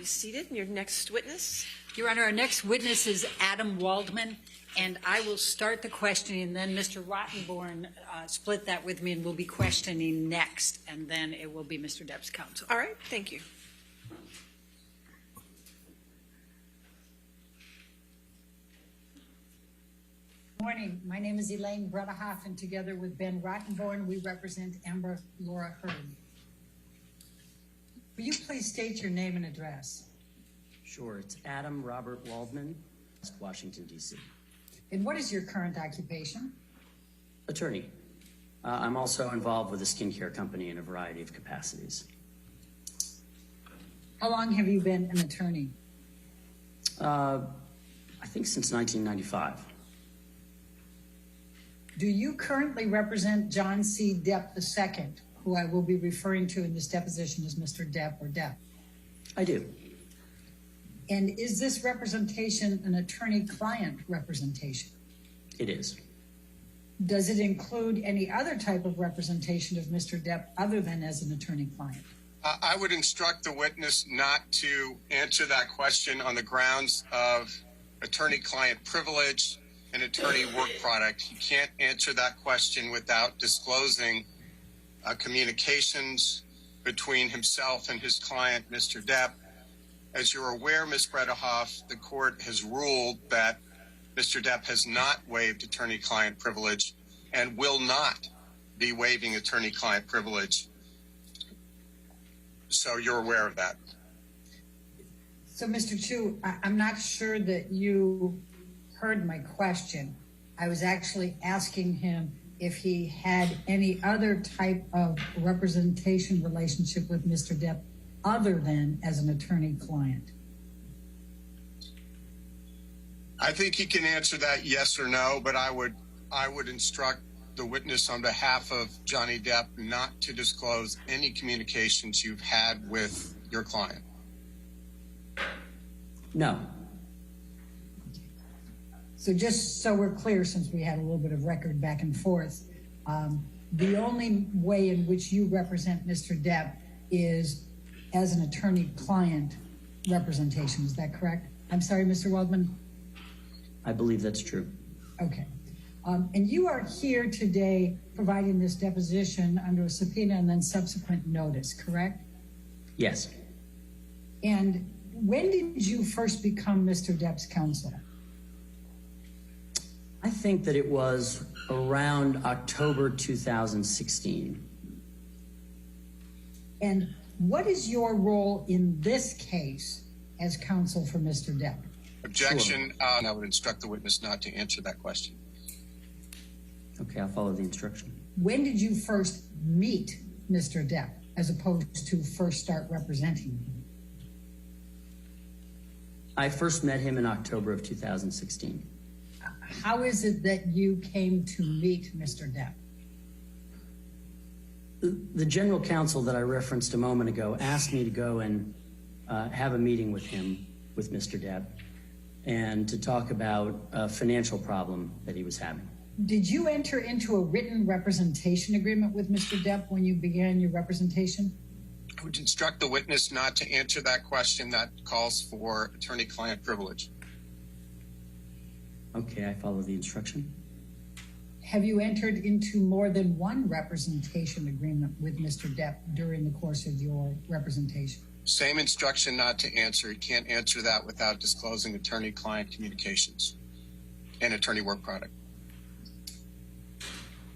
be seated. Your next witness. Your Honor, our next witness is Adam Waldman, and I will start the questioning, and then Mr. Rottenborn split that with me, and we'll be questioning next, and then it will be Mr. Depp's counsel. All right, thank you. Good morning. My name is Elaine Bredehoff, and together with Ben Rottenborn, we represent Amber Laura Heard. Will you please state your name and address? Sure, it's Adam Robert Waldman, Washington, D.C. And what is your current occupation? Attorney. I'm also involved with a skincare company in a variety of capacities. How long have you been an attorney? I think since 1995. Do you currently represent John C. Depp II, who I will be referring to in this deposition as Mr. Depp or Depp? I do. And is this representation an attorney-client representation? It is. Does it include any other type of representation of Mr. Depp other than as an attorney-client? I would instruct the witness not to answer that question on the grounds of attorney-client privilege and attorney work product. He can't answer that question without disclosing communications between himself and his client, Mr. Depp. As you're aware, Ms. Bredehoff, the court has ruled that Mr. Depp has not waived attorney-client privilege and will not be waiving attorney-client privilege. So you're aware of that. So, Mr. Chu, I'm not sure that you heard my question. I was actually asking him if he had any other type of representation relationship with Mr. Depp other than as an attorney-client. I think he can answer that yes or no, but I would instruct the witness on behalf of Johnny Depp not to disclose any communications you've had with your client. No. So just so we're clear, since we had a little bit of record back and forth, the only way in which you represent Mr. Depp is as an attorney-client representation. Is that correct? I'm sorry, Mr. Waldman? I believe that's true. Okay. And you are here today providing this deposition under a subpoena and then subsequent notice, correct? Yes. And when did you first become Mr. Depp's counsel? I think that it was around October 2016. And what is your role in this case as counsel for Mr. Depp? Objection. Sure. I would instruct the witness not to answer that question. Okay, I'll follow the instruction. When did you first meet Mr. Depp as opposed to first start representing him? I first met him in October of 2016. How is it that you came to meet Mr. Depp? The general counsel that I referenced a moment ago asked me to go and have a meeting with him, with Mr. Depp, and to talk about a financial problem that he was having. Did you enter into a written representation agreement with Mr. Depp when you began your representation? I would instruct the witness not to answer that question. That calls for attorney-client privilege. Okay, I follow the instruction. Have you entered into more than one representation agreement with Mr. Depp during the course of your representation? Same instruction not to answer. You can't answer that without disclosing attorney-client communications and attorney work product.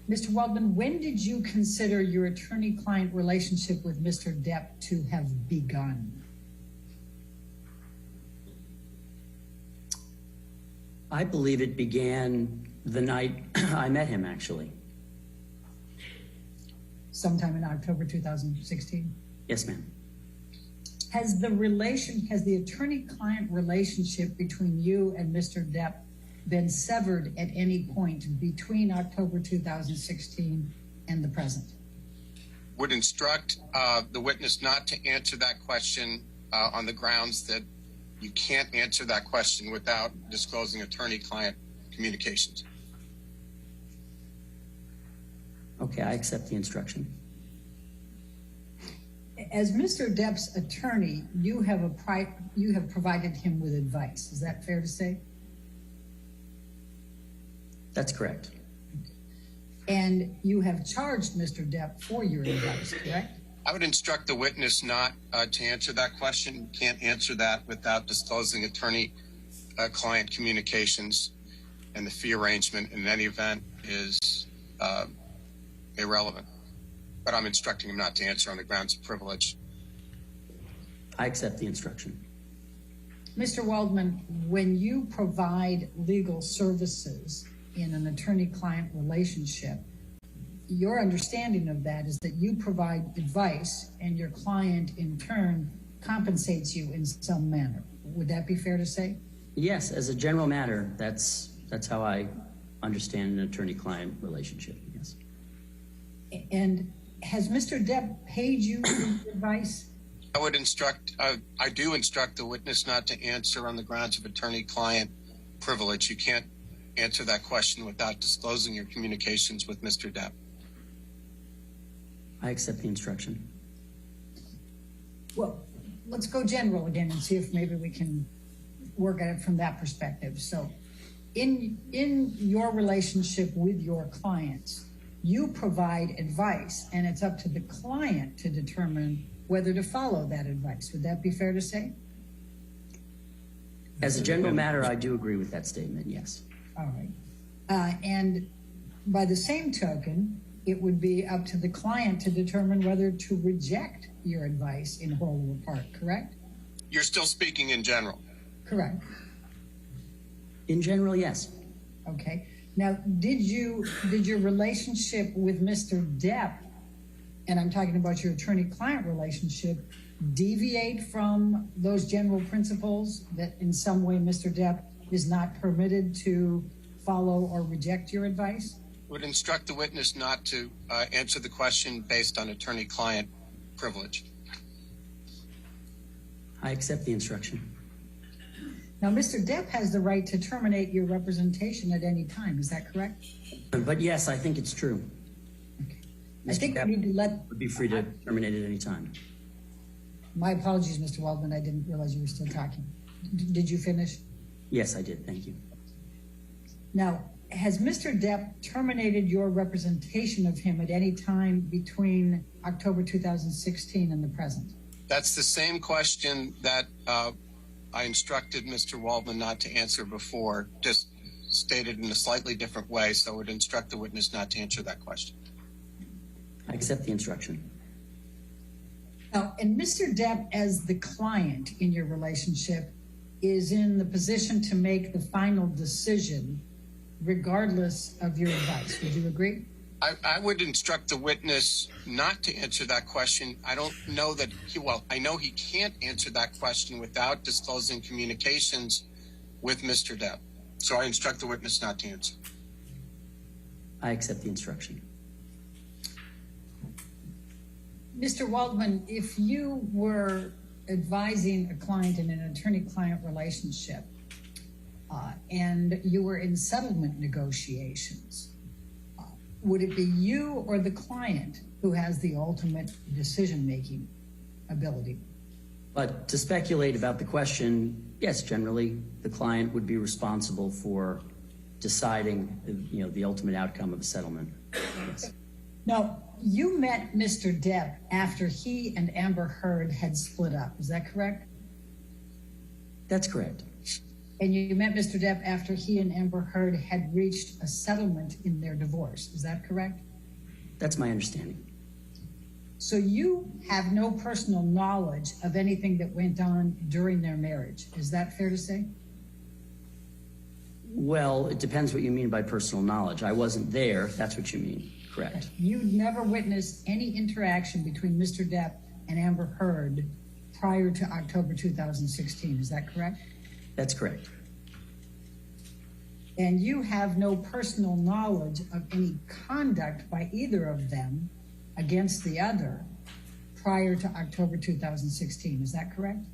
Mr. Waldman, when did you consider your attorney-client relationship with Mr. Depp to have begun? I believe it began the night I met him, actually. Sometime in October 2016? Yes, ma'am. Has the attorney-client relationship between you and Mr. Depp been severed at any point between October 2016 and the present? Would instruct the witness not to answer that question on the grounds that you can't answer that question without disclosing attorney-client communications. Okay, I accept the instruction. As Mr. Depp's attorney, you have provided him with advice. Is that fair to say? That's correct. And you have charged Mr. Depp for your advice, correct? I would instruct the witness not to answer that question. You can't answer that without disclosing attorney-client communications, and the fee arrangement in any event is irrelevant. But I'm instructing him not to answer on the grounds of privilege. I accept the instruction. Mr. Waldman, when you provide legal services in an attorney-client relationship, your understanding of that is that you provide advice and your client in turn compensates you in some manner. Would that be fair to say? Yes, as a general matter, that's how I understand an attorney-client relationship, yes. And has Mr. Depp paid you for advice? I do instruct the witness not to answer on the grounds of attorney-client privilege. You can't answer that question without disclosing your communications with Mr. Depp. I accept the instruction. Well, let's go general again and see if maybe we can work at it from that perspective. So in your relationship with your clients, you provide advice and it's up to the client to determine whether to follow that advice. Would that be fair to say? As a general matter, I do agree with that statement, yes. All right. And by the same token, it would be up to the client to determine whether to reject your advice in whole or part, correct? You're still speaking in general. Correct. In general, yes. Okay. Now, did your relationship with Mr. Depp, and I'm talking about your attorney-client relationship, deviate from those general principles that in some way Mr. Depp is not permitted to follow or reject your advice? Would instruct the witness not to answer the question based on attorney-client privilege. I accept the instruction. Now, Mr. Depp has the right to terminate your representation at any time. Is that correct? But yes, I think it's true. Okay. I Mr. think Depp we need to let... would be free to terminate at any time. My apologies, Mr. Waldman. I didn't realize you were still talking. Did you finish? Yes, I did. Thank you. Now, has Mr. Depp terminated your representation of him at any time between October 2016 and the present? That's the same question that I instructed Mr. Waldman not to answer before, just stated in a slightly different way, so I would instruct the witness not to answer that question. I accept the instruction. Now, and Mr. Depp, as the client in your relationship, is in the position to make the final decision regardless of your advice. Would you agree? I would instruct the witness not to answer that question. I don't know that I know he can't answer that question without disclosing communications with Mr. Depp. So I instruct the witness not to answer. I accept the instruction. Mr. Waldman, if you were advising a client in an attorney-client relationship and you were in settlement negotiations, would it be you or the client who has the ultimate decision-making ability? But to speculate about the question, yes, generally the client would be responsible for deciding, the ultimate outcome of a settlement. Yes. Now, you met Mr. Depp after he and Amber Heard had split up. Is that correct? That's correct. And you met Mr. Depp after he and Amber Heard had reached a settlement in their divorce. Is that correct? That's my understanding. So you have no personal knowledge of anything that went on during their marriage. Is that fair to say? Well, it depends what you mean by personal knowledge. I wasn't there, if that's what you mean. Correct. You never witnessed any interaction between Mr. Depp and Amber Heard prior to October 2016. Is that correct? That's correct. And you have no personal knowledge of any conduct by either of them against the other prior to October 2016. Is that correct?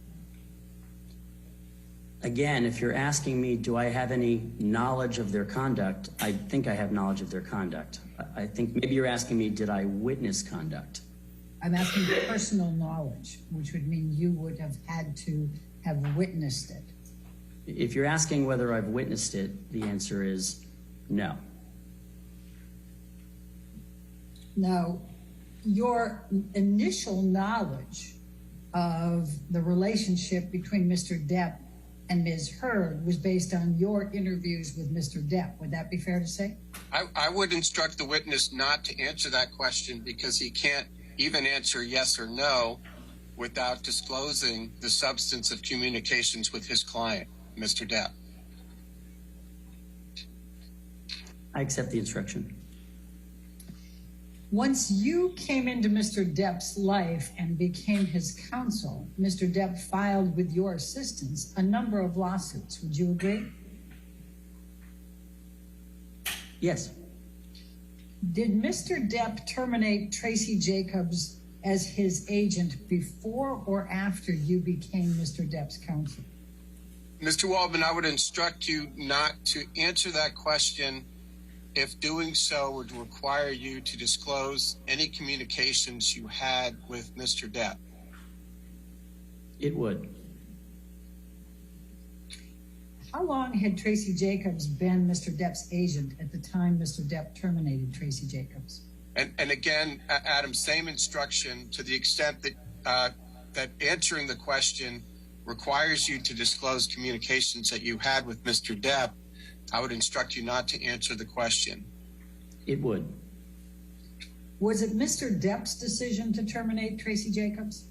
Again, if you're asking me, do I have any knowledge of their conduct? I think I have knowledge of their conduct. I think maybe you're asking me, did I witness conduct? I'm asking personal knowledge, which would mean you would have had to have witnessed it. If you're asking whether I've witnessed it, the answer is no. Now, your initial knowledge of the relationship between Mr. Depp and Ms. Heard was based on your interviews with Mr. Depp. Would that be fair to say? I would instruct the witness not to answer that question because he can't even answer yes or no without disclosing the substance of communications with his client, Mr. Depp. I accept the instruction. Once you came into Mr. Depp's life and became his counsel, Mr. Depp filed with your assistance a number of lawsuits. Would you agree? Yes. Did Mr. Depp terminate Tracy Jacobs as his agent before or after you became Mr. Depp's counsel? Mr. Waldman, I would instruct you not to answer that question if doing so would require you to disclose any communications you had with Mr. Depp. It would. How long had Tracy Jacobs been Mr. Depp's agent at the time Mr. Depp terminated Tracy Jacobs? And again, Adam, same instruction to the extent that that answering the question requires you to disclose communications that you had with Mr. Depp. I would instruct you not to answer the question. It would. Was it Mr. Depp's decision to terminate Tracy Jacobs?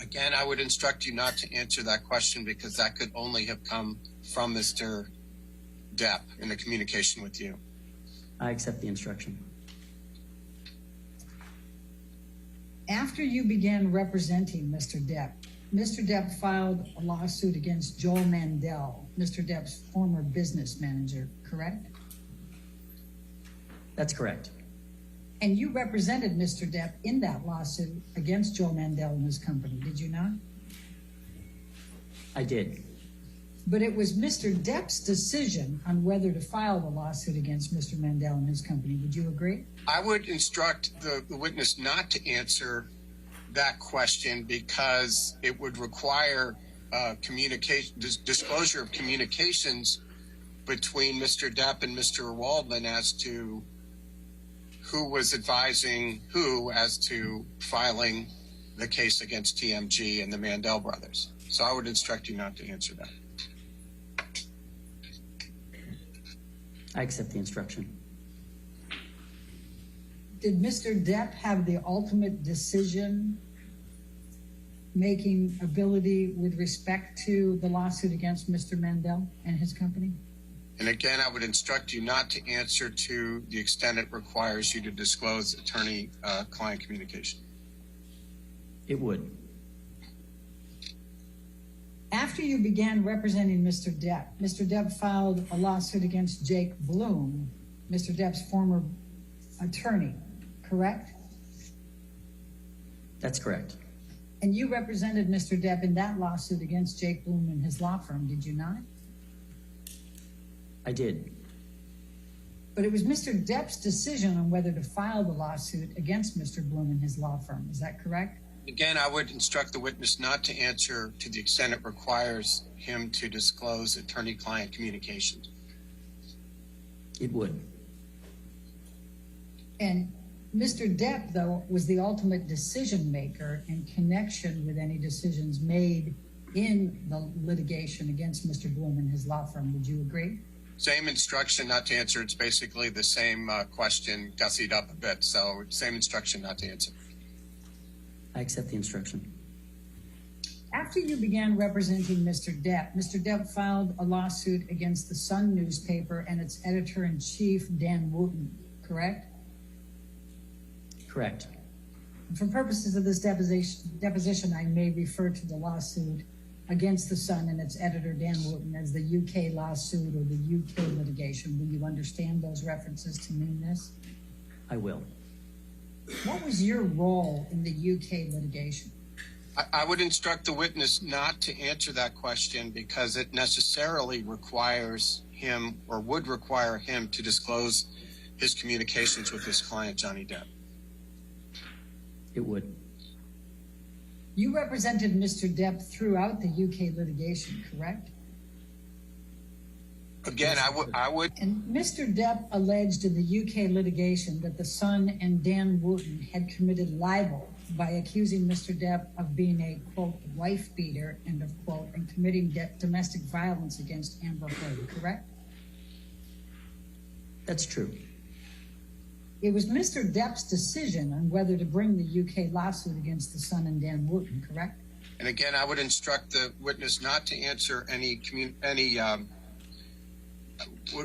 Again, I would instruct you not to answer that question because that could only have come from Mr. Depp in the communication with you. I accept the instruction. After you began representing Mr. Depp filed a lawsuit against Joel Mandel, Mr. Depp's former business manager, correct? That's correct. And you represented Mr. Depp in that lawsuit against Joel Mandel and his company, did you not? I did. But it was Mr. Depp's decision on whether to file the lawsuit against Mr. Mandel and his company. Would you agree? I would instruct the witness not to answer that question because it would require disclosure of communications between Mr. Depp and Mr. Waldman as to who was advising who as to filing the case against TMG and the Mandel brothers. So I would instruct you not to answer that. I accept the instruction. Did Mr. Depp have the ultimate decision making ability with respect to the lawsuit against Mr. Mandel and his company? And again, I would instruct you not to answer to the extent it requires you to disclose attorney-client communication. It would. After you began representing Mr. Depp filed a lawsuit against Jake Bloom, Mr. Depp's former attorney, correct? That's correct. And you represented Mr. Depp in that lawsuit against Jake Bloom and his law firm, did you not? I did. But it was Mr. Depp's decision on whether to file the lawsuit against Mr. Bloom and his law firm. Is that correct? Again, I would instruct the witness not to answer to the extent it requires him to disclose attorney-client communications. It would. And Mr. Depp, though, was the ultimate decision maker in connection with any decisions made in the litigation against Mr. Bloom and his law firm. Would you agree? Same instruction not to answer. It's basically the same question, gussied up a bit. So same instruction not to answer. I accept the instruction. After you began representing Mr. Depp filed a lawsuit against the Sun newspaper and its editor-in-chief, Dan Wooten, correct? Correct. For purposes of this deposition, I may refer to the lawsuit against the Sun and its editor, Dan Wooten, as the UK lawsuit or the UK litigation. Will you understand those references to mean this? I will. What was your role in the UK litigation? I would instruct the witness not to answer that question because it necessarily requires him or would require him to disclose his communications with his client, Johnny Depp. It would. You represented Mr. Depp throughout the UK litigation, correct? Again, I would. And Mr. Depp alleged in the UK litigation that the Sun and Dan Wooten had committed libel by accusing Mr. Depp of being a, quote, wife beater, end of quote, and committing domestic violence against Amber Heard, correct? That's true. It was Mr. Depp's decision on whether to bring the UK lawsuit against the Sun and Dan Wooten, correct? And again, I would instruct the witness not to answer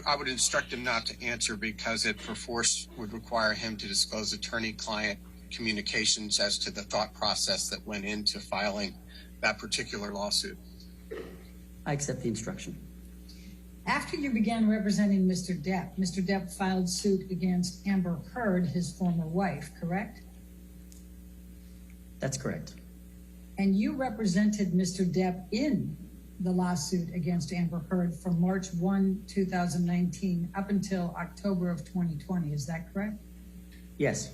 I would instruct him not to answer because it perforce would require him to disclose attorney-client communications as to the thought process that went into filing that particular lawsuit. I accept the instruction. After you began representing Mr. Depp filed suit against Amber Heard, his former wife, correct? That's correct. And you represented Mr. Depp in the lawsuit against Amber Heard from March 1, 2019 up until October of 2020. Is that correct? Yes.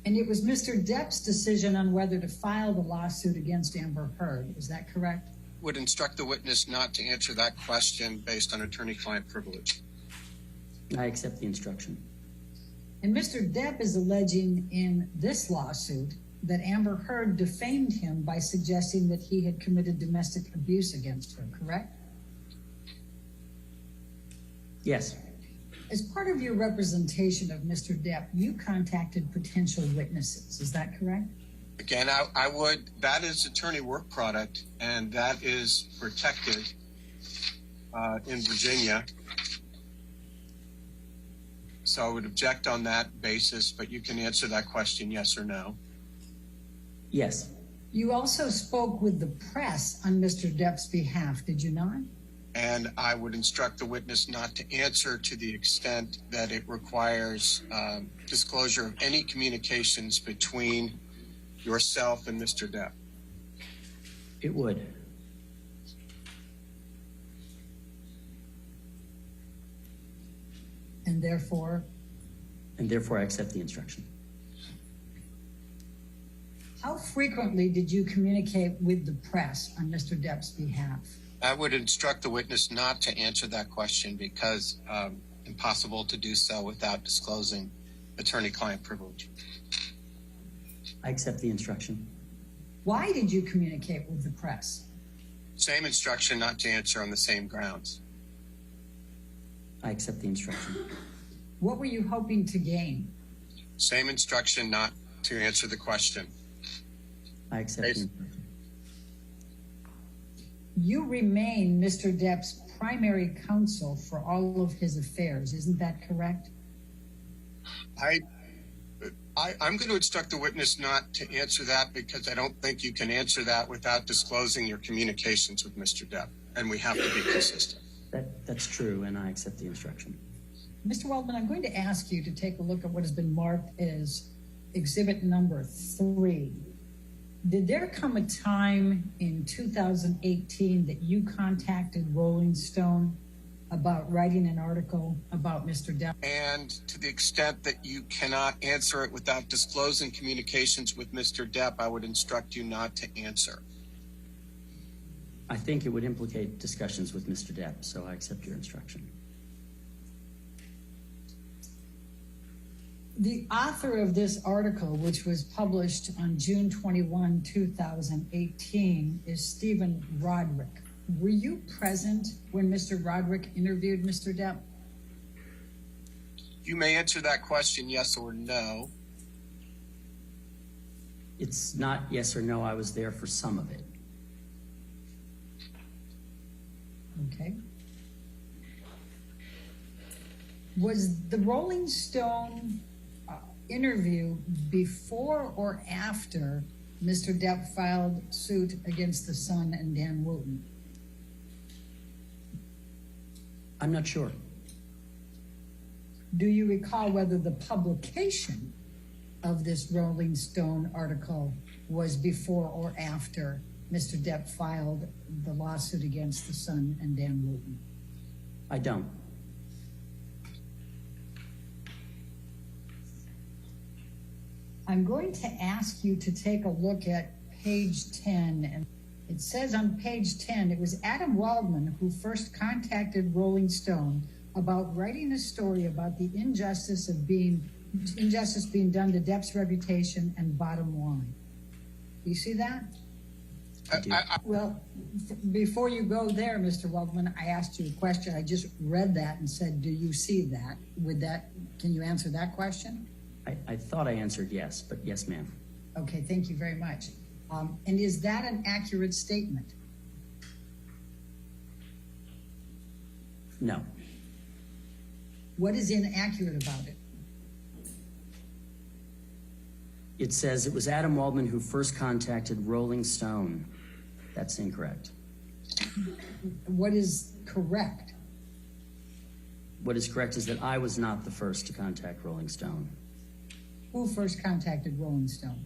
And it was Mr. Depp's decision on whether to file the lawsuit against Amber Heard. Is that correct? Would instruct the witness not to answer that question based on attorney-client privilege. I accept the instruction. And Mr. Depp is alleging in this lawsuit that Amber Heard defamed him by suggesting that he had committed domestic abuse against her, correct? Yes. As part of your representation of Mr. Depp, you contacted potential witnesses. Is that correct? Again, I would, that is attorney work product, and that is protected in Virginia. So I would object on that basis, but you can answer that question yes or no. Yes. You also spoke with the press on Mr. Depp's behalf, did you not? And I would instruct the witness not to answer to the extent that it requires disclosure of any communications between yourself and Mr. Depp. It would. And therefore? And therefore I accept the instruction. How frequently did you communicate with the press on Mr. Depp's behalf? I would instruct the witness not to answer that question because impossible to do so without disclosing attorney-client privilege. I accept the instruction. Why did you communicate with the press? Same instruction not to answer on the same grounds. I accept the instruction. What were you hoping to gain? Same instruction not to answer the question. I accept the instruction. You remain Mr. Depp's primary counsel for all of his affairs. Isn't that correct? I'm going to instruct the witness not to answer that because I don't think you can answer that without disclosing your communications with Mr. Depp, and we have to be consistent. That's true, and I accept the instruction. Mr. Waldman, I'm going to ask you to take a look at what has been marked as exhibit number 3. Did there come a time in 2018 that you contacted Rolling Stone about writing an article about Mr. Depp? And to the extent that you cannot answer it without disclosing communications with Mr. Depp, I would instruct you not to answer. I think it would implicate discussions with Mr. Depp, so I accept your instruction. The author of this article, which was published on June 21, 2018, is Stephen Roderick. Were you present when Mr. Roderick interviewed Mr. Depp? You may answer that question yes or no. It's not yes or no. I was there for some of it. Okay. Was the Rolling Stone interview before or after Mr. Depp filed suit against the Sun and Dan Wooten? I'm not sure. Do you recall whether the publication of this Rolling Stone article was before or after Mr. Depp filed the lawsuit against the Sun and Dan Wooten? I don't. I'm going to ask you to take a look at page 10. And it says on page 10, it was Adam Waldman who first contacted Rolling Stone about writing a story about the injustice being done to Depp's reputation and bottom line. Do you see that? Well, before you go there, Mr. Waldman, I asked you a question. I just read that and said, do you see that? Can you answer that question? I thought I answered yes, but yes, ma'am. Okay, thank you very much. And is that an accurate statement? No. What is inaccurate about it? It says it was Adam Waldman who first contacted Rolling Stone. That's incorrect. What is correct? What is correct is that I was not the first to contact Rolling Stone. Who first contacted Rolling Stone?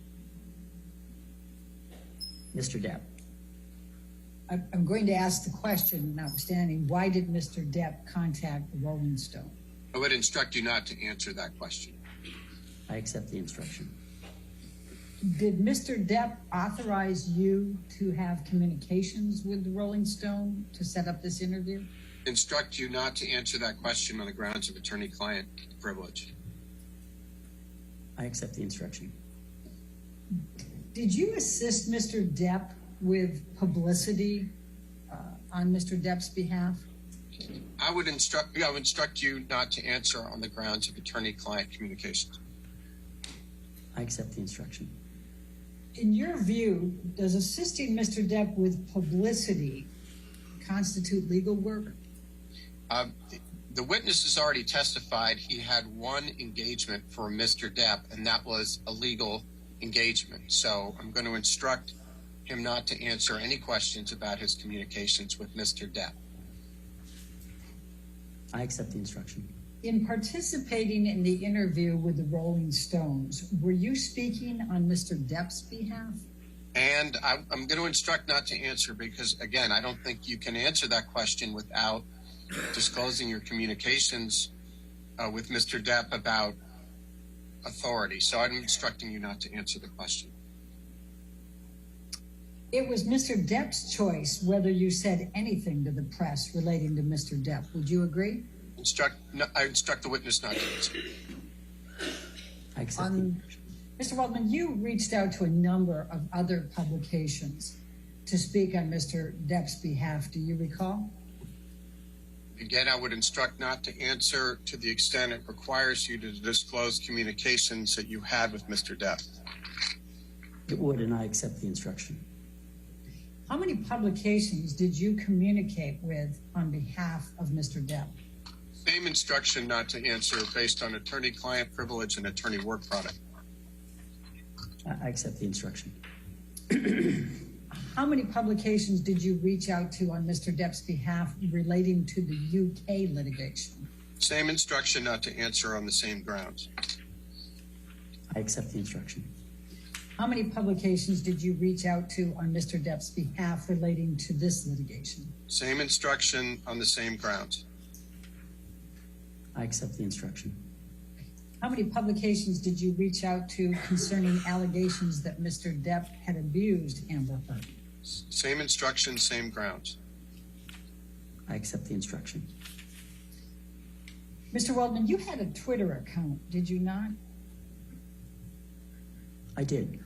Mr. Depp. I'm going to ask the question, notwithstanding, why did Mr. Depp contact Rolling Stone? I would instruct you not to answer that question. I accept the instruction. Did Mr. Depp authorize you to have communications with the Rolling Stone to set up this interview? Instruct you not to answer that question on the grounds of attorney-client privilege. I accept the instruction. Did you assist Mr. Depp with publicity on Mr. Depp's behalf? I would instruct you not to answer on the grounds of attorney-client communications. I accept the instruction. In your view, does assisting Mr. Depp with publicity constitute legal work? The witness has already testified he had one engagement for Mr. Depp, and that was a legal engagement. So I'm going to instruct him not to answer any questions about his communications with Mr. Depp. I accept the instruction. In participating in the interview with the Rolling Stones, were you speaking on Mr. Depp's behalf? And I'm going to instruct not to answer because, again, I don't think you can answer that question without disclosing your communications with Mr. Depp about authority. So I'm instructing you not to answer the question. It was Mr. Depp's choice whether you said anything to the press relating to Mr. Depp. Would you agree? I instruct the witness not to answer. I accept the Mr. Waldman, you reached out to a number of other publications to speak on Mr. Depp's behalf. Do you recall? Again, I would instruct not to answer to the extent it requires you to disclose communications that you had with Mr. Depp. It would, and I accept the instruction. How many publications did you communicate with on behalf of Mr. Depp? Same instruction not to answer based on attorney-client privilege and attorney work product. I accept the instruction. How many publications did you reach out to on Mr. Depp's behalf relating to the UK litigation? Same instruction not to answer on the same grounds. I accept the instruction. How many publications did you reach out to on Mr. Depp's behalf relating to this litigation? Same instruction on the same grounds. I accept the instruction. How many publications did you reach out to concerning allegations that Mr. Depp had abused Amber Heard? Same instruction, same grounds. I accept the instruction. Mr. Waldman, you had a Twitter account, did you not? I did.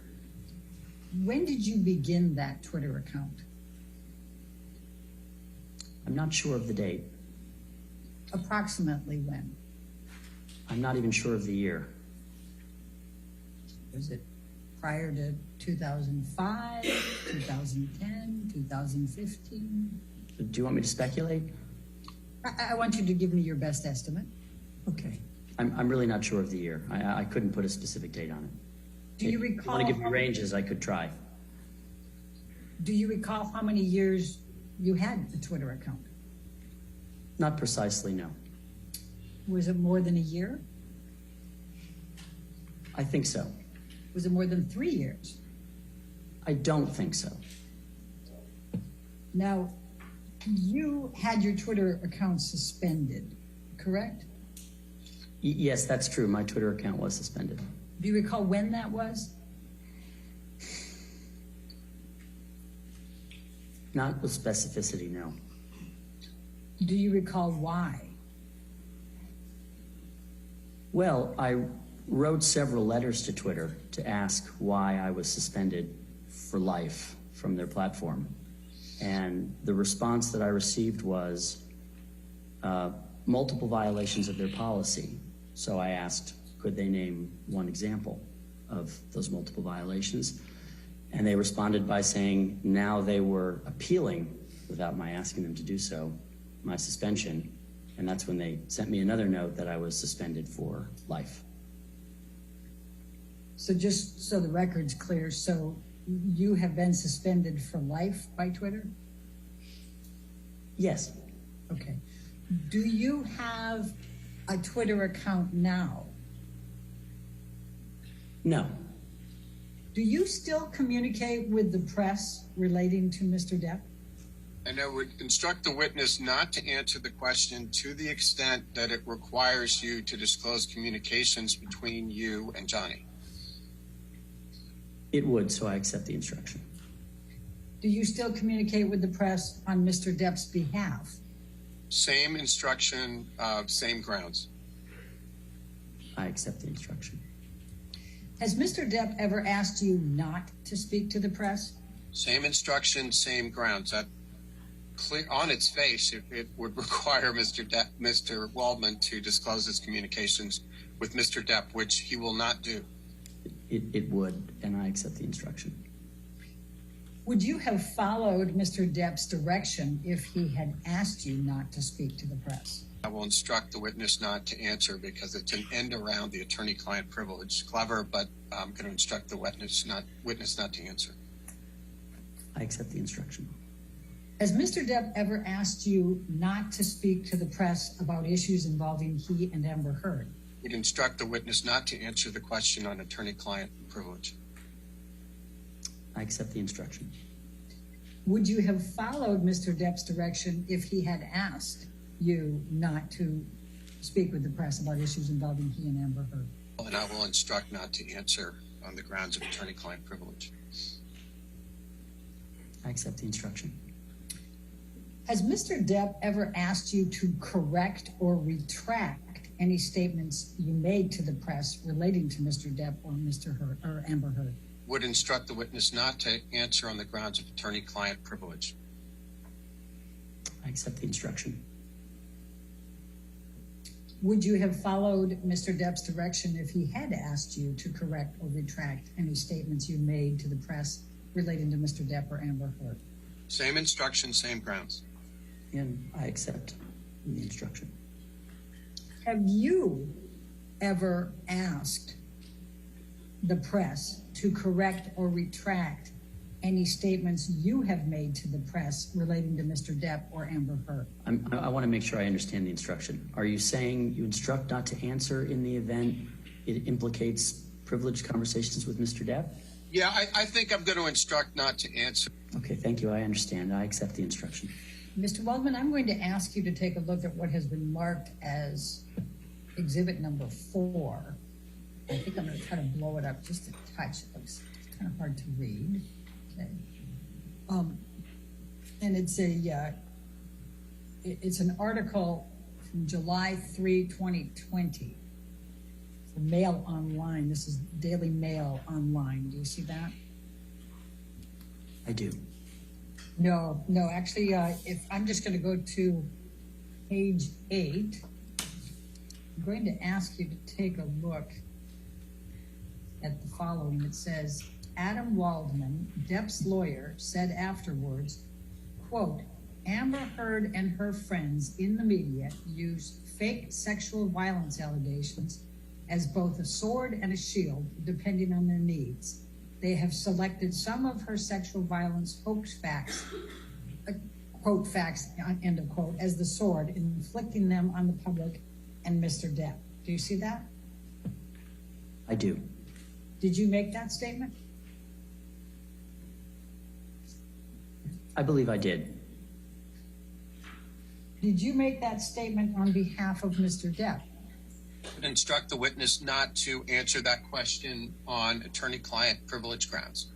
When did you begin that Twitter account? I'm not sure of the date. Approximately when? I'm not even sure of the year. Was it prior to 2005, 2010, 2015? Do you want me to speculate? I want you to give me your best estimate. Okay. I'm really not sure of the year. I couldn't put a specific date on it. Do you If you recall? want to give me ranges, I could try. Do you recall how many years you had the Twitter account? Not precisely, no. Was it more than a year? I think so. Was it more than 3 years? I don't think so. Now, you had your Twitter account suspended, correct? Yes, that's true. My Twitter account was suspended. Do you recall when that was? Not with specificity, no. Do you recall why? Well, I wrote several letters to Twitter to ask why I was suspended for life from their platform. And the response that I received was multiple violations of their policy. So I asked, could they name one example of those multiple violations? And they responded by saying now they were appealing, without my asking them to do so, my suspension. And that's when they sent me another note that I was suspended for life. So just so the record's clear, so you have been suspended for life by Twitter? Yes. Okay. Do you have a Twitter account now? No. Do you still communicate with the press relating to Mr. Depp? And I would instruct the witness not to answer the question to the extent that it requires you to disclose communications between you and Johnny. It would, so I accept the instruction. Do you still communicate with the press on Mr. Depp's behalf? Same instruction, same grounds. I accept the instruction. Has Mr. Depp ever asked you not to speak to the press? Same instruction, same grounds. That clear on its face, it would require Mr. Waldman to disclose his communications with Mr. Depp, which he will not do. It would, and I accept the instruction. Would you have followed Mr. Depp's direction if he had asked you not to speak to the press? I will instruct the witness not to answer because it's an end around the attorney-client privilege. Clever, but I'm going to instruct the witness not to answer. I accept the instruction. Has Mr. Depp ever asked you not to speak to the press about issues involving he and Amber Heard? We'd instruct the witness not to answer the question on attorney-client privilege. I accept the instruction. Would you have followed Mr. Depp's direction if he had asked you not to speak with the press about issues involving he and Amber Heard? And I will instruct not to answer on the grounds of attorney-client privilege. I accept the instruction. Has Mr. Depp ever asked you to correct or retract any statements you made to the press relating to Mr. Depp or Mr. Heard or Amber Heard? Would instruct the witness not to answer on the grounds of attorney-client privilege. I accept the instruction. Would you have followed Mr. Depp's direction if he had asked you to correct or retract any statements you made to the press relating to Mr. Depp or Amber Heard? Same instruction, same grounds. And I accept the instruction. Have you ever asked the press to correct or retract any statements you have made to the press relating to Mr. Depp or Amber Heard? I want to make sure I understand the instruction. Are you saying you instruct not to answer in the event it implicates privileged conversations with Mr. Depp? Yeah, I think I'm going to instruct not to answer. Okay, thank you. I understand. I accept the instruction. Mr. Waldman, I'm going to ask you to take a look at what has been marked as exhibit number 4. I think I'm going to try to blow it up just a touch. It looks kind of hard to read. Okay. And it's an article from July 3, 2020 for Mail Online. This is Daily Mail Online. Do you see that? I do. No, actually, if I'm just going to go to page 8, I'm going to ask you to take a look at the following. It says, Adam Waldman, Depp's lawyer, said afterwards, quote, Amber Heard and her friends in the media use fake sexual violence allegations as both a sword and a shield, depending on their needs. They have selected some of her sexual violence hoax facts, quote facts, end of quote, as the sword, inflicting them on the public and Mr. Depp. Do you see that? I do. Did you make that statement? I believe I did. Did you make that statement on behalf of Mr. Depp? would instruct the witness not to answer that question on attorney-client privilege grounds.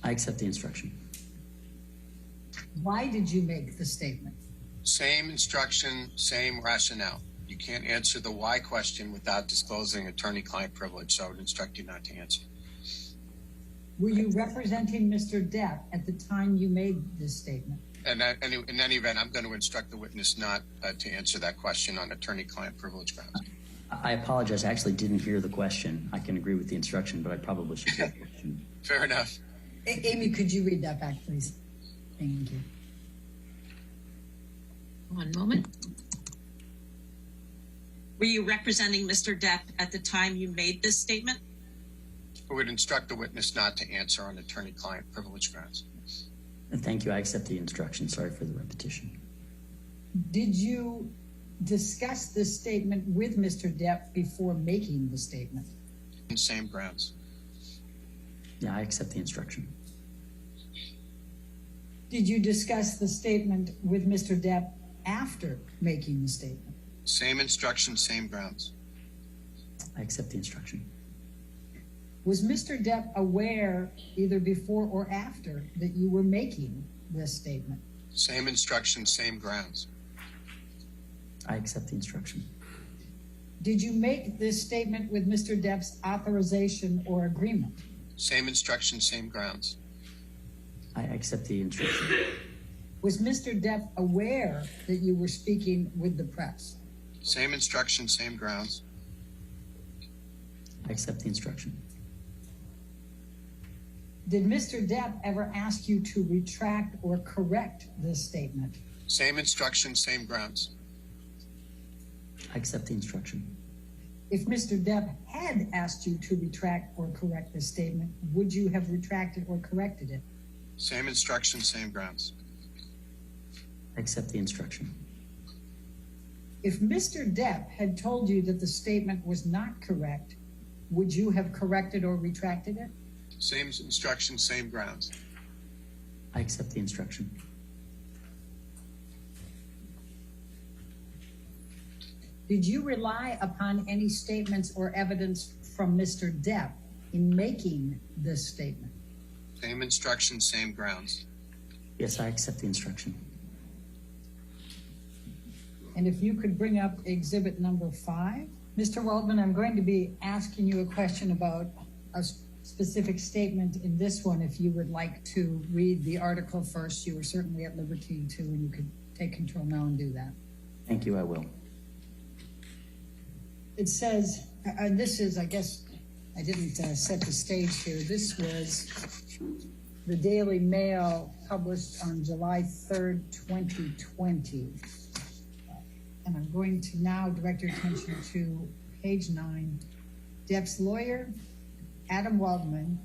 I accept the instruction. Why did you make the statement? Same instruction, same rationale. You can't answer the why question without disclosing attorney-client privilege, so I would instruct you not to answer. Were you representing Mr. Depp at the time you made this statement? And in any event, I'm going to instruct the witness not to answer that question on attorney-client privilege grounds. I apologize. I actually didn't hear the question. I can agree with the instruction, but I probably should hear the question. Fair enough. Amy, could you read that back, please? Thank you. One moment. Were you representing Mr. Depp at the time you made this statement? I would instruct the witness not to answer on attorney-client privilege grounds. And thank you. I accept the instruction. Sorry for the repetition. Did you discuss this statement with Mr. Depp before making the statement? Same grounds. Yeah, I accept the instruction. Did you discuss the statement with Mr. Depp after making the statement? Same instruction, same grounds. I accept the instruction. Was Mr. Depp aware either before or after that you were making this statement? Same instruction, same grounds. I accept the instruction. Did you make this statement with Mr. Depp's authorization or agreement? Same instruction, same grounds. I accept the instruction. Was Mr. Depp aware that you were speaking with the press? Same instruction, same grounds. I accept the instruction. Did Mr. Depp ever ask you to retract or correct this statement? Same instruction, same grounds. I accept the instruction. If Mr. Depp had asked you to retract or correct this statement, would you have retracted or corrected it? Same instruction, same grounds. I accept the instruction. If Mr. Depp had told you that the statement was not correct, would you have corrected or retracted it? Same instruction, same grounds. I accept the instruction. Did you rely upon any statements or evidence from Mr. Depp in making this statement? Same instruction, same grounds. Yes, I accept the instruction. And if you could bring up exhibit number 5. Mr. Waldman, I'm going to be asking you a question about a specific statement in this one. If you would like to read the article first, you are certainly at liberty to, and you could take control now and do that. Thank you, I will. It says, this is, I guess, I didn't set the stage here. This was the Daily Mail published on July 3rd, 2020. And I'm going to now direct your attention to page 9. Depp's lawyer, Adam Waldman,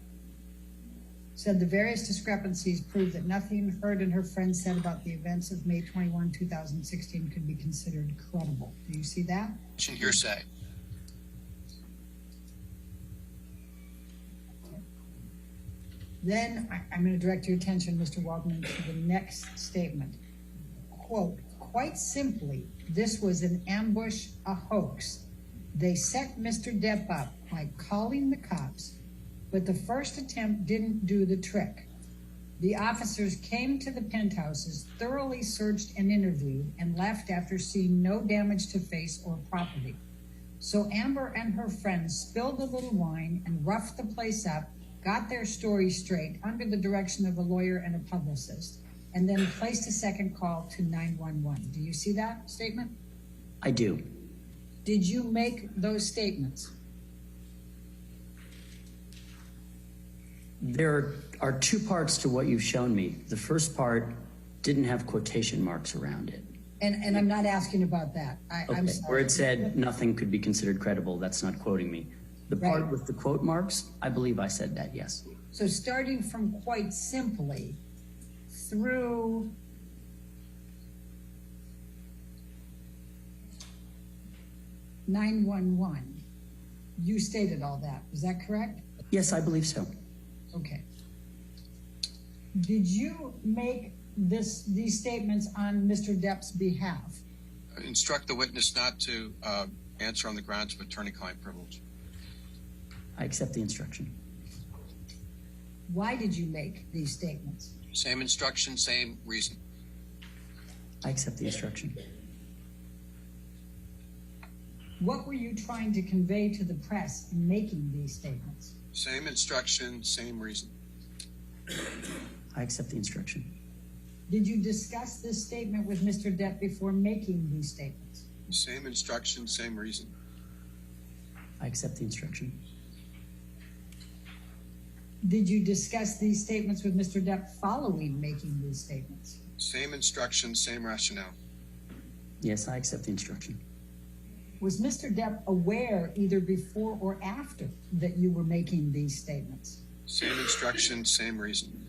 said the various discrepancies prove that nothing heard and her friends said about the events of May 21, 2016 could be considered credible. Do you see that? Hearsay. Then I'm going to direct your attention, Mr. Waldman, to the next statement. Quote, quite simply, this was an ambush, a hoax. They set Mr. Depp up by calling the cops, but the first attempt didn't do the trick. The officers came to the penthouses, thoroughly searched and interviewed, and left after seeing no damage to face or property. So Amber and her friends spilled a little wine and roughed the place up, got their story straight under the direction of a lawyer and a publicist, and then placed a second call to 911. Do you see that statement? I do. Did you make those statements? There are two parts to what you've shown me. The first part didn't have quotation marks around it. And I'm not asking about that. I'm Okay. sorry. Where it said nothing could be considered credible, that's not quoting me. The part Right. with the quote marks, I believe I said that, yes. So starting from quite simply through (911), you stated all that. Is that correct? Yes, I believe so. Okay. Did you make these statements on Mr. Depp's behalf? Instruct the witness not to answer on the grounds of attorney-client privilege. I accept the instruction. Why did you make these statements? Same instruction, same reason. I accept the instruction. What were you trying to convey to the press in making these statements? Same instruction, same reason. I accept the instruction. Did you discuss this statement with Mr. Depp before making these statements? Same instruction, same reason. I accept the instruction. Did you discuss these statements with Mr. Depp following making these statements? Same instruction, same rationale. Yes, I accept the instruction. Was Mr. Depp aware either before or after that you were making these statements? Same instruction, same reason.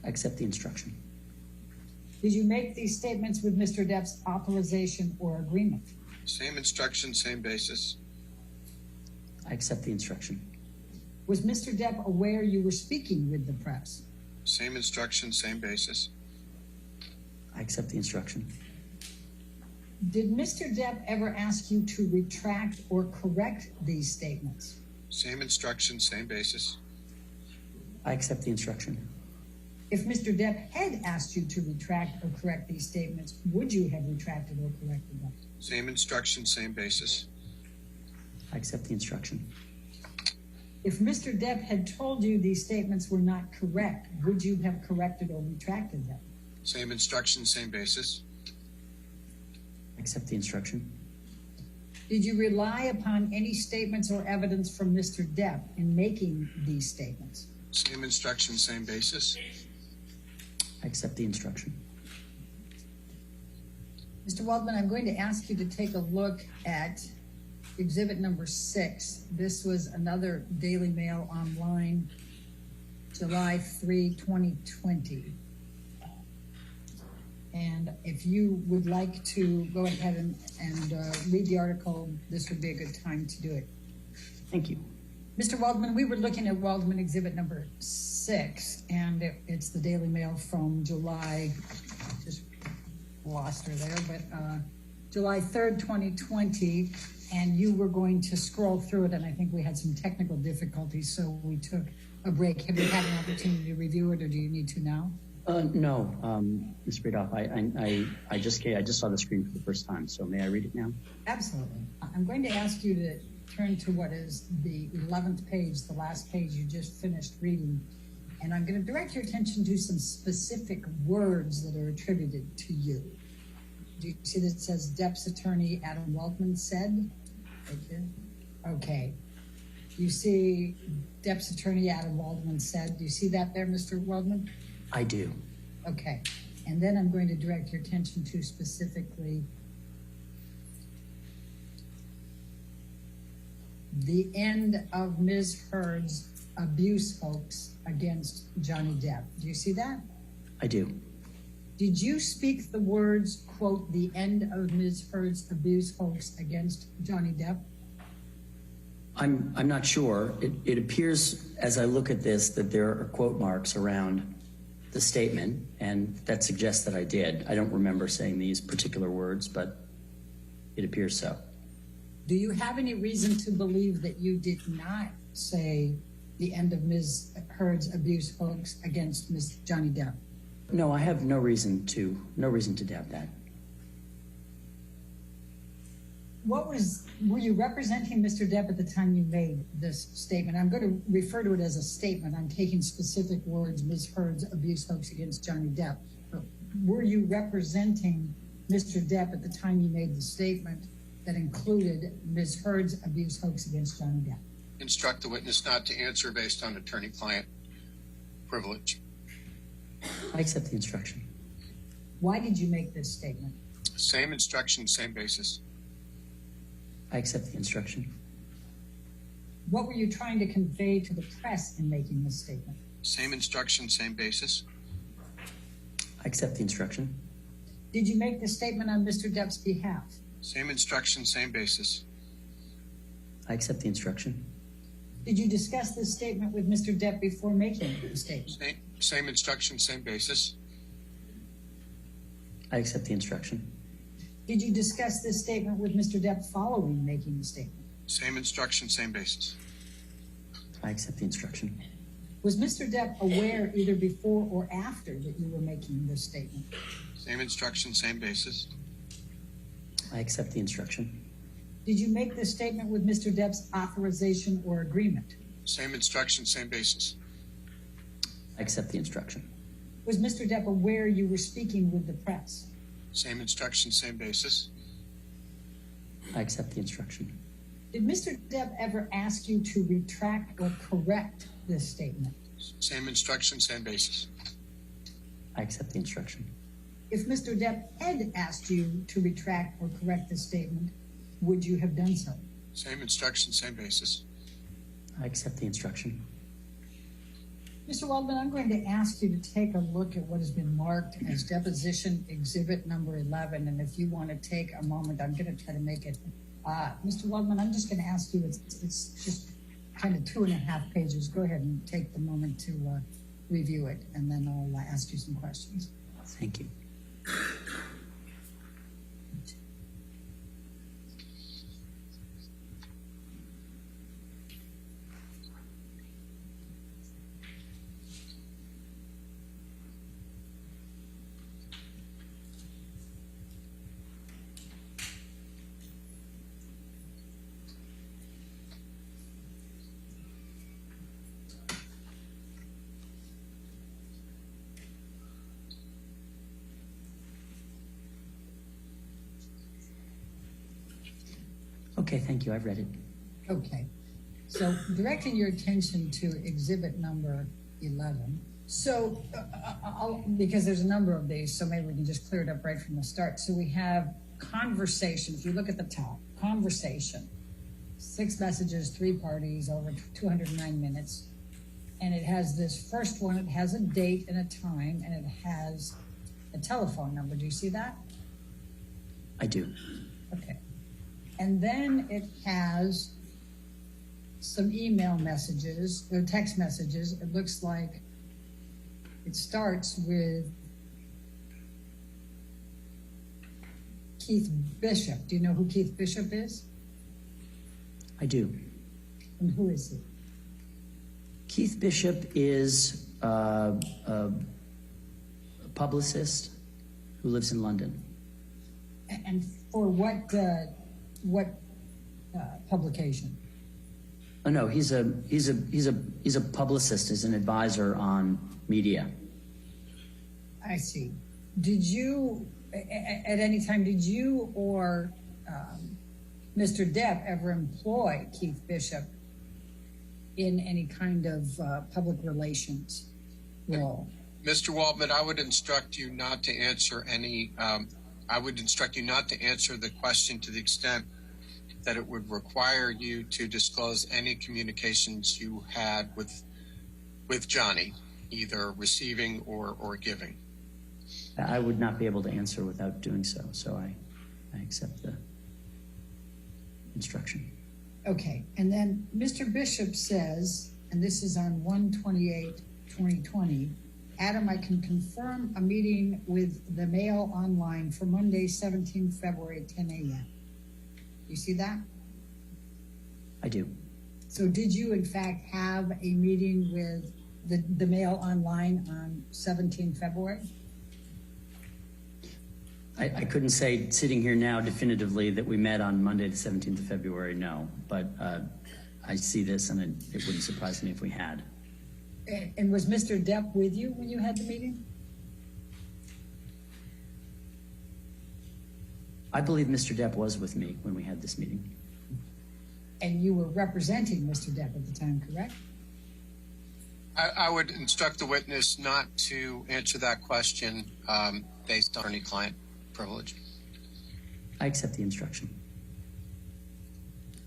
I accept the instruction. Did you make these statements with Mr. Depp's authorization or agreement? Same instruction, same basis. I accept the instruction. Was Mr. Depp aware you were speaking with the press? Same instruction, same basis. I accept the instruction. Did Mr. Depp ever ask you to retract or correct these statements? Same instruction, same basis. I accept the instruction. If Mr. Depp had asked you to retract or correct these statements, would you have retracted or corrected them? Same instruction, same basis. I accept the instruction. If Mr. Depp had told you these statements were not correct, would you have corrected or retracted them? Same instruction, same basis. I accept the instruction. Did you rely upon any statements or evidence from Mr. Depp in making these statements? Same instruction, same basis. I accept the instruction. Mr. Waldman, I'm going to ask you to take a look at exhibit number 6. This was another Daily Mail online, July 3, 2020. And if you would like to go ahead and read the article, this would be a good time to do it. Thank you. Mr. Waldman, we were looking at Waldman exhibit number 6, and it's the Daily Mail from July, just lost her there, but July 3rd, 2020, and you were going to scroll through it, and I think we had some technical difficulties, so we took a break. Have you had an opportunity to review it, or do you need to now? No, Ms. Bredoff, I just saw the screen for the first time, so may I read it now? Absolutely. I'm going to ask you to turn to what is the 11th page, the last page you just finished reading, and I'm going to direct your attention to some specific words that are attributed to you. Do you see that it says Depp's attorney Adam Waldman said? Right here? Okay. You see Depp's attorney Adam Waldman said. Do you see that there, Mr. Waldman? I do. Okay. And then I'm going to direct your attention to specifically the end of Ms. Heard's abuse hoax against Johnny Depp. Do you see that? I do. Did you speak the words, quote, the end of Ms. Heard's abuse hoax against Johnny Depp? I'm not sure. It appears as I look at this that there are quote marks around the statement, and that suggests that I did. I don't remember saying these particular words, but it appears so. Do you have any reason to believe that you did not say the end of Ms. Heard's abuse hoax against Ms. Johnny Depp? No, I have no reason to doubt that. Were you representing Mr. Depp at the time you made this statement? I'm going to refer to it as a statement. I'm taking specific words, Ms. Heard's abuse hoax against Johnny Depp. But were you representing Mr. Depp at the time you made the statement that included Ms. Heard's abuse hoax against Johnny Depp? Instruct the witness not to answer based on attorney-client privilege. I accept the instruction. Why did you make this statement? Same instruction, same basis. I accept the instruction. What were you trying to convey to the press in making this statement? Same instruction, same basis. I accept the instruction. Did you make this statement on Mr. Depp's behalf? Same instruction, same basis. I accept the instruction. Did you discuss this statement with Mr. Depp before making the statement? Same instruction, same basis. I accept the instruction. Did you discuss this statement with Mr. Depp following making the statement? Same instruction, same basis. I accept the instruction. Was Mr. Depp aware either before or after that you were making this statement? Same instruction, same basis. I accept the instruction. Did you make this statement with Mr. Depp's authorization or agreement? Same instruction, same basis. I accept the instruction. Was Mr. Depp aware you were speaking with the press? Same instruction, same basis. I accept the instruction. Did Mr. Depp ever ask you to retract or correct this statement? Same instruction, same basis. I accept the instruction. If Mr. Depp had asked you to retract or correct this statement, would you have done so? Same instruction, same basis. I accept the instruction. Mr. Waldman, I'm going to ask you to take a look at what has been marked as deposition exhibit number 11. And if you want to take a moment, I'm going to try to make it. Mr. Waldman, I'm just going to ask you, it's just kind of 2.5 pages. Go ahead and take the moment to review it, and then I'll ask you some questions. Thank you. Okay, thank you. I've read it. Okay. So directing your attention to exhibit number 11. So, because there's a number of these, so maybe we can just clear it up right from the start. So we have conversation. If you look at the top, conversation, 6 messages, 3 parties, over 209 minutes. And it has this first one, it has a date and a time, and it has a telephone number. Do you see that? I do. Okay. And then it has some email messages, or text messages. It looks like it starts with Keith Bishop. Do you know who Keith Bishop is? I do. And who is he? Keith Bishop is a publicist who lives in London. And for what publication? Oh no, he's a publicist. He's an advisor on media. I see. Did you, at any time, did you or Mr. Depp ever employ Keith Bishop in any kind of public relations role? Mr. Waldman, I would instruct you not to answer the question to the extent that it would require you to disclose any communications you had with Johnny, either receiving or giving. I would not be able to answer without doing so, so I accept the instruction. Okay, and then Mr. Bishop says, and this is on 1/28/2020, Adam, I can confirm a meeting with the Mail Online for Monday, 17 February at 10 a.m. You see that? I do. So did you in fact have a meeting with the Mail Online on 17 February? I couldn't say sitting here now definitively that we met on Monday the 17th of February, no. But I see this and it wouldn't surprise me if we had. And was Mr. Depp with you when you had the meeting? I believe Mr. Depp was with me when we had this meeting. And you were representing Mr. Depp at the time, correct? I would instruct the witness not to answer that question based on any client privilege. I accept the instruction.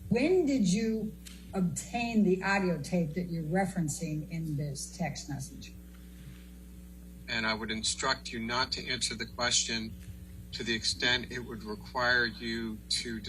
When did you obtain the audio tape that you're referencing in this text message? And I would instruct you not to answer the question to the extent it would require you to discuss